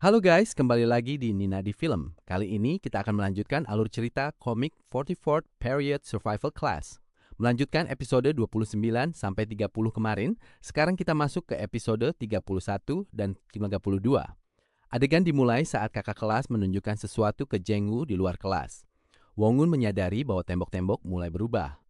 Halo guys, kembali lagi di Nina di Film. Kali ini kita akan melanjutkan alur cerita komik 44th Period Survival Class. Melanjutkan episode 29 sampai 30 kemarin, sekarang kita masuk ke episode 31 dan 32. Adegan dimulai saat kakak kelas menunjukkan sesuatu ke Jeng-woo di luar kelas. Wong-un menyadari bahwa tembok-tembok mulai berubah.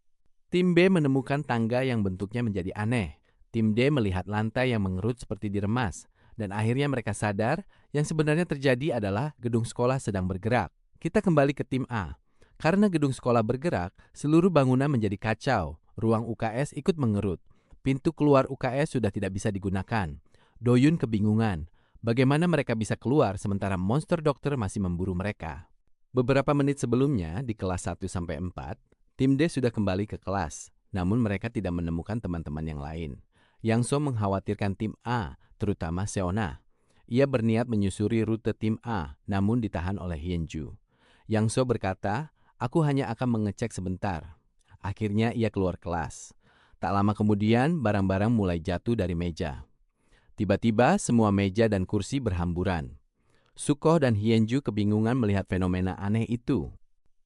Tim B menemukan tangga yang bentuknya menjadi aneh. Tim D melihat lantai yang mengerut seperti diremas. Dan akhirnya mereka sadar yang sebenarnya terjadi adalah gedung sekolah sedang bergerak. Kita kembali ke tim A. Karena gedung sekolah bergerak, seluruh bangunan menjadi kacau. Ruang UKS ikut mengerut. Pintu keluar UKS sudah tidak bisa digunakan. Doyun kebingungan. Bagaimana mereka bisa keluar sementara monster dokter masih memburu mereka? Beberapa menit sebelumnya, di kelas 1-4, tim D sudah kembali ke kelas. Namun mereka tidak menemukan teman-teman yang lain. Yang So mengkhawatirkan tim A, terutama Seona. Ia berniat menyusuri rute tim A, namun ditahan oleh Hyunju. Yang So berkata, "Aku hanya akan mengecek sebentar." Akhirnya ia keluar kelas. Tak lama kemudian, barang-barang mulai jatuh dari meja. Tiba-tiba, semua meja dan kursi berhamburan. Suko dan Hyunju kebingungan melihat fenomena aneh itu.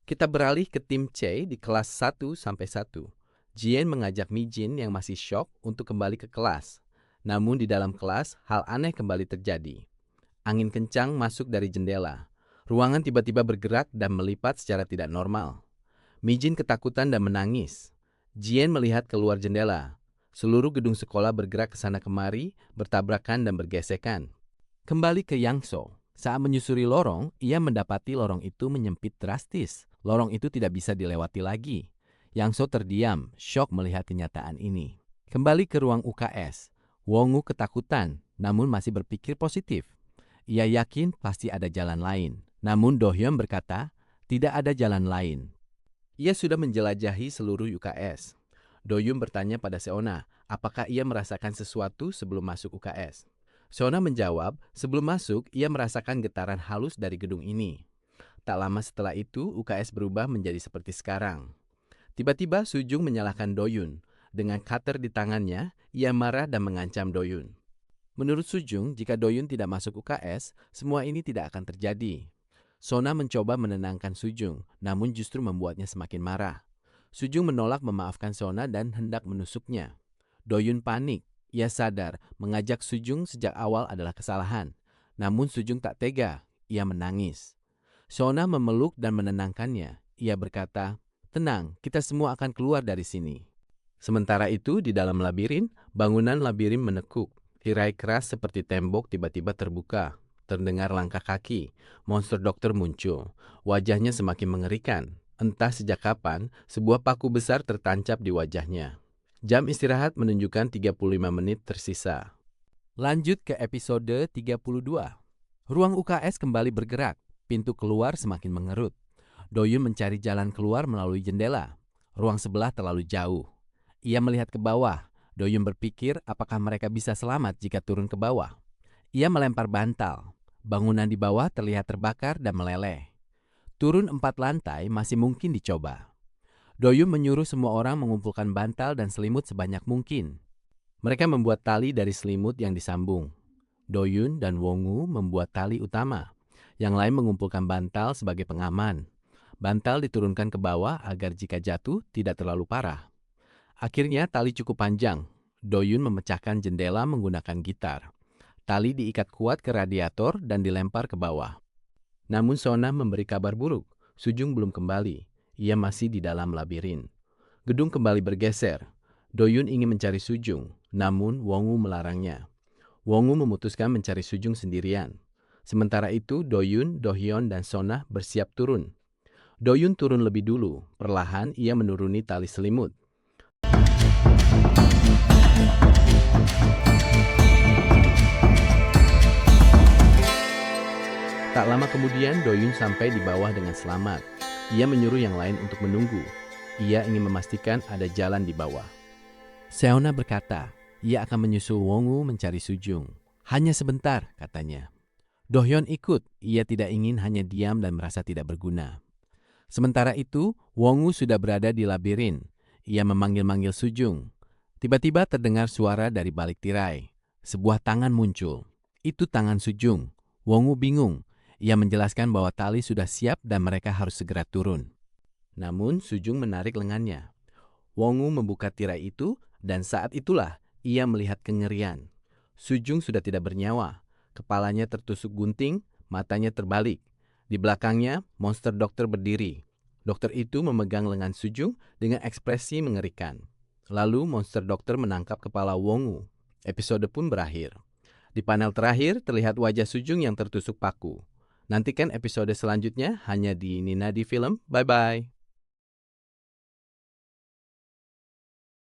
Kita beralih ke tim C di kelas 1-1. Jien mengajak Mi-jin yang masih syok untuk kembali ke kelas. Namun di dalam kelas, hal aneh kembali terjadi. Angin kencang masuk dari jendela. Ruangan tiba-tiba bergerak dan melipat secara tidak normal. Mi-jin ketakutan dan menangis. Jien melihat keluar jendela. Seluruh gedung sekolah bergerak ke sana kemari, bertabrakan dan bergesekan. Kembali ke Yang So. Saat menyusuri lorong, ia mendapati lorong itu menyempit drastis. Lorong itu tidak bisa dilewati lagi. Yang So terdiam, syok melihat kenyataan ini. Kembali ke ruang UKS. Wong-woo ketakutan, namun masih berpikir positif. Ia yakin pasti ada jalan lain. Namun Do-hyun berkata, tidak ada jalan lain. Ia sudah menjelajahi seluruh UKS. Do-hyun bertanya pada Seona, apakah ia merasakan sesuatu sebelum masuk UKS. Seona menjawab, sebelum masuk ia merasakan getaran halus dari gedung ini. Tak lama setelah itu, UKS berubah menjadi seperti sekarang. Tiba-tiba Sujung menyalahkan Doyun. Dengan cutter di tangannya, ia marah dan mengancam Doyun. Menurut Sujung, jika Doyun tidak masuk UKS, semua ini tidak akan terjadi. Sona mencoba menenangkan Sujung, namun justru membuatnya semakin marah. Sujung menolak memaafkan Sona dan hendak menusuknya. Doyun panik. Ia sadar mengajak Sujung sejak awal adalah kesalahan. Namun Sujung tak tega. Ia menangis. Sona memeluk dan menenangkannya. Ia berkata, tenang, kita semua akan keluar dari sini. Sementara itu, di dalam labirin, bangunan labirin menekuk. Tirai keras seperti tembok tiba-tiba terbuka. Terdengar langkah kaki. Monster dokter muncul. Wajahnya semakin mengerikan. Entah sejak kapan, sebuah paku besar tertancap di wajahnya. Jam istirahat menunjukkan 35 menit tersisa. Lanjut ke episode 32. Ruang UKS kembali bergerak. Pintu keluar semakin mengerut. Doyun mencari jalan keluar melalui jendela. Ruang sebelah terlalu jauh. Ia melihat ke bawah. Doyun berpikir apakah mereka bisa selamat jika turun ke bawah. Ia melempar bantal. Bangunan di bawah terlihat terbakar dan meleleh. Turun 4 lantai masih mungkin dicoba. Doyun menyuruh semua orang mengumpulkan bantal dan selimut sebanyak mungkin. Mereka membuat tali dari selimut yang disambung. Doyun dan Wong-woo membuat tali utama. Yang lain mengumpulkan bantal sebagai pengaman. Bantal diturunkan ke bawah agar jika jatuh tidak terlalu parah. Akhirnya tali cukup panjang. Doyun memecahkan jendela menggunakan gitar. Tali diikat kuat ke radiator dan dilempar ke bawah. Namun Sona memberi kabar buruk. Sujung belum kembali. Ia masih di dalam labirin. Gedung kembali bergeser. Doyun ingin mencari Sujung, namun Wong-woo melarangnya. Wong-woo memutuskan mencari Sujung sendirian. Sementara itu, Doyun, Do-hyun, dan Sona bersiap turun. Doyun turun lebih dulu. Perlahan ia menuruni tali selimut. Tak lama kemudian Doyun sampai di bawah dengan selamat. Ia menyuruh yang lain untuk menunggu. Ia ingin memastikan ada jalan di bawah. Seona berkata, ia akan menyusul Wong-woo mencari Sujung. Hanya sebentar, katanya. Do-hyun ikut. Ia tidak ingin hanya diam dan merasa tidak berguna. Sementara itu, Wong-woo sudah berada di labirin. Ia memanggil-manggil Sujung. Tiba-tiba terdengar suara dari balik tirai. Sebuah tangan muncul. Itu tangan Sujung. Wongu bingung. Ia menjelaskan bahwa tali sudah siap dan mereka harus segera turun. Namun Sujung menarik lengannya. Wongu membuka tirai itu dan saat itulah ia melihat kengerian. Sujung sudah tidak bernyawa. Kepalanya tertusuk gunting, matanya terbalik. Di belakangnya, monster dokter berdiri. Dokter itu memegang lengan Sujung dengan ekspresi mengerikan. Lalu monster dokter menangkap kepala Wongu. Episode pun berakhir. Di panel terakhir terlihat wajah Sujung yang tertusuk paku. Nantikan episode selanjutnya hanya di Nina di Film. Bye-bye.